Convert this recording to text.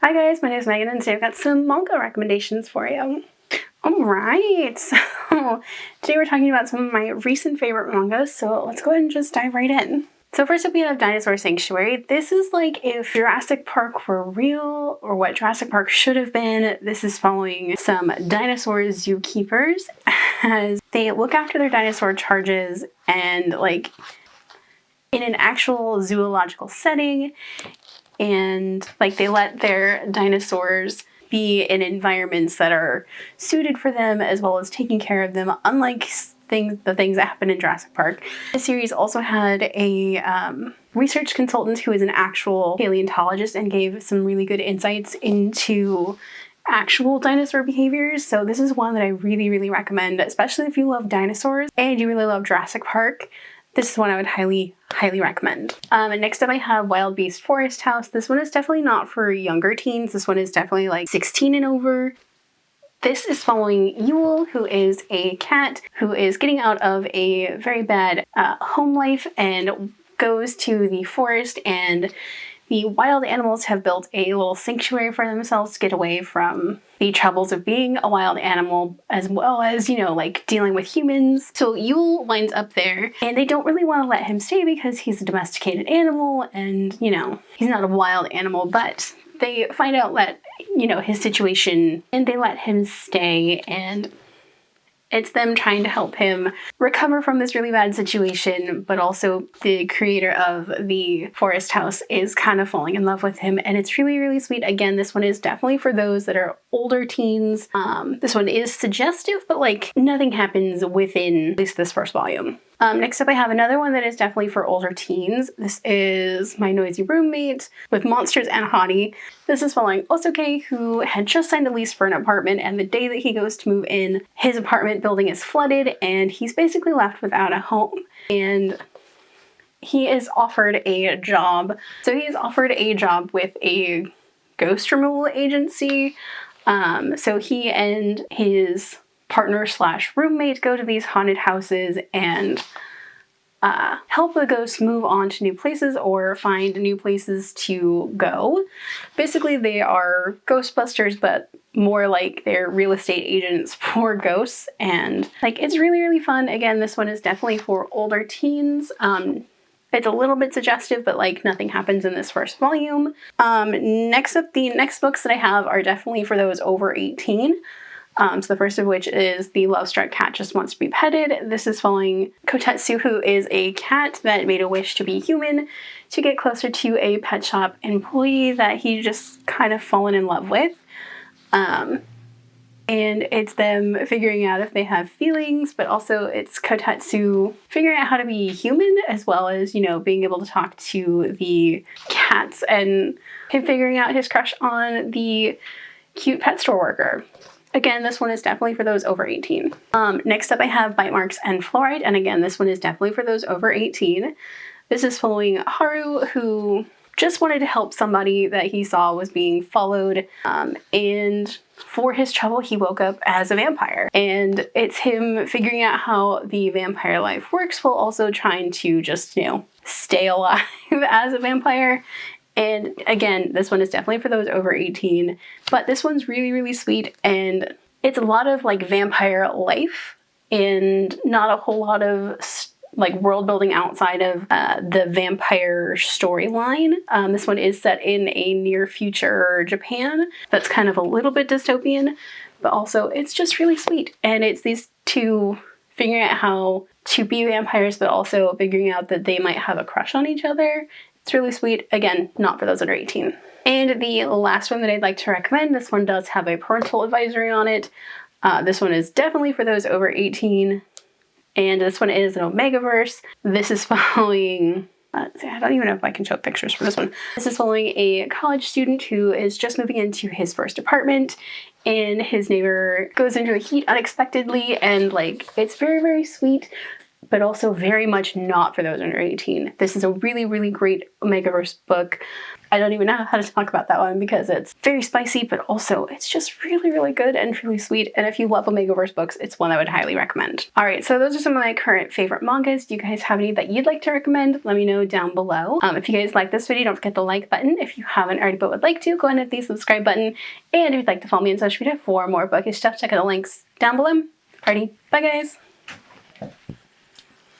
Hi guys, my name is Megan and today I've got some manga recommendations for you. Alright, so today we're talking about some of my recent favorite mangas, so let's go ahead and just dive right in. So first up we have Dinosaur Sanctuary. This is like if Jurassic Park were real, or what Jurassic Park should have been. This is following some dinosaur zookeepers as they look after their dinosaur charges and like in an actual zoological setting, and like they let their dinosaurs be in environments that are suited for them as well as taking care of them, unlike the things that happen in Jurassic Park. The series also had a research consultant who is an actual paleontologist and gave some really good insights into actual dinosaur behaviors. So this is one that I really recommend, especially if you love dinosaurs and you really love Jurassic Park. This is one I would highly recommend. And next up I have Wild Beast Forest House. This one is definitely not for younger teens. This one is definitely like 16 and over. This is following Yule, who is a cat who is getting out of a very bad home life and goes to the forest, and the wild animals have built a little sanctuary for themselves to get away from the troubles of being a wild animal, as well as, you know, like dealing with humans. So Yule winds up there and they don't really want to let him stay because he's a domesticated animal and, you know, he's not a wild animal, but they find out that, you know, his situation and they let him stay, and it's them trying to help him recover from this really bad situation, but also the creator of the forest house is kind of falling in love with him, and it's really sweet. Again, this one is definitely for those that are older teens. This one is suggestive, but like nothing happens within at least this first volume. Next up I have another one that is definitely for older teens. This is My Noisy Roommate with Monsters and Hottie. This is following Ozaki, who had just signed a lease for an apartment, and the day that he goes to move in, his apartment building is flooded and he's basically left without a home. And he is offered a job. So he is offered a job with a ghost removal agency. So he and his partner / roommate go to these haunted houses and help the ghosts move on to new places or find new places to go. Basically, they are Ghostbusters, but more like they're real estate agents for ghosts, and like it's really fun. Again, this one is definitely for older teens. It's a little bit suggestive, but like nothing happens in this first volume. Next up, the next books that I have are definitely for those over 18. So the first of which is The Lovestruck Cat Just Wants to Be Petted. This is following Kotetsu, who is a cat that made a wish to be human to get closer to a pet shop employee that he just kind of fallen in love with. And it's them figuring out if they have feelings, but also it's Kotetsu figuring out how to be human, as well as, you know, being able to talk to the cats, and him figuring out his crush on the cute pet store worker. Again, this one is definitely for those over 18. Next up I have Bite Marks and Flourite, and again, this one is definitely for those over 18. This is following Haru, who just wanted to help somebody that he saw was being followed, and for his trouble, he woke up as a vampire. And it's him figuring out how the vampire life works while also trying to just, you know, stay alive as a vampire. And again, this one is definitely for those over 18, but this one's really sweet, and it's a lot of like vampire life and not a whole lot of like world building outside of the vampire storyline. This one is set in a near future Japan that's kind of a little bit dystopian, but also it's just really sweet. And it's these two figuring out how to be vampires, but also figuring out that they might have a crush on each other. It's really sweet. Again, not for those under 18. And the last one that I'd like to recommend, this one does have a parental advisory on it. This one is definitely for those over 18. And this one is an Omegaverse. This is following, I don't even know if I can show pictures for this one. This is following a college student who is just moving into his first apartment, and his neighbor goes into the heat unexpectedly, and like it's very sweet, but also very much not for those under 18. This is a really great Omegaverse book. I don't even know how to talk about that one because it's very spicy, but also it's just really, really good and really sweet. And if you love Omegaverse books, it's one I would highly recommend. All right, so those are some of my current favorite mangas. Do you guys have any that you'd like to recommend? Let me know down below. If you guys like this video, don't forget the like button. If you haven't already but would like to, go ahead and hit the subscribe button. And if you'd like to follow me on social media for more bookish stuff, check out the links down below. Alrighty, bye guys.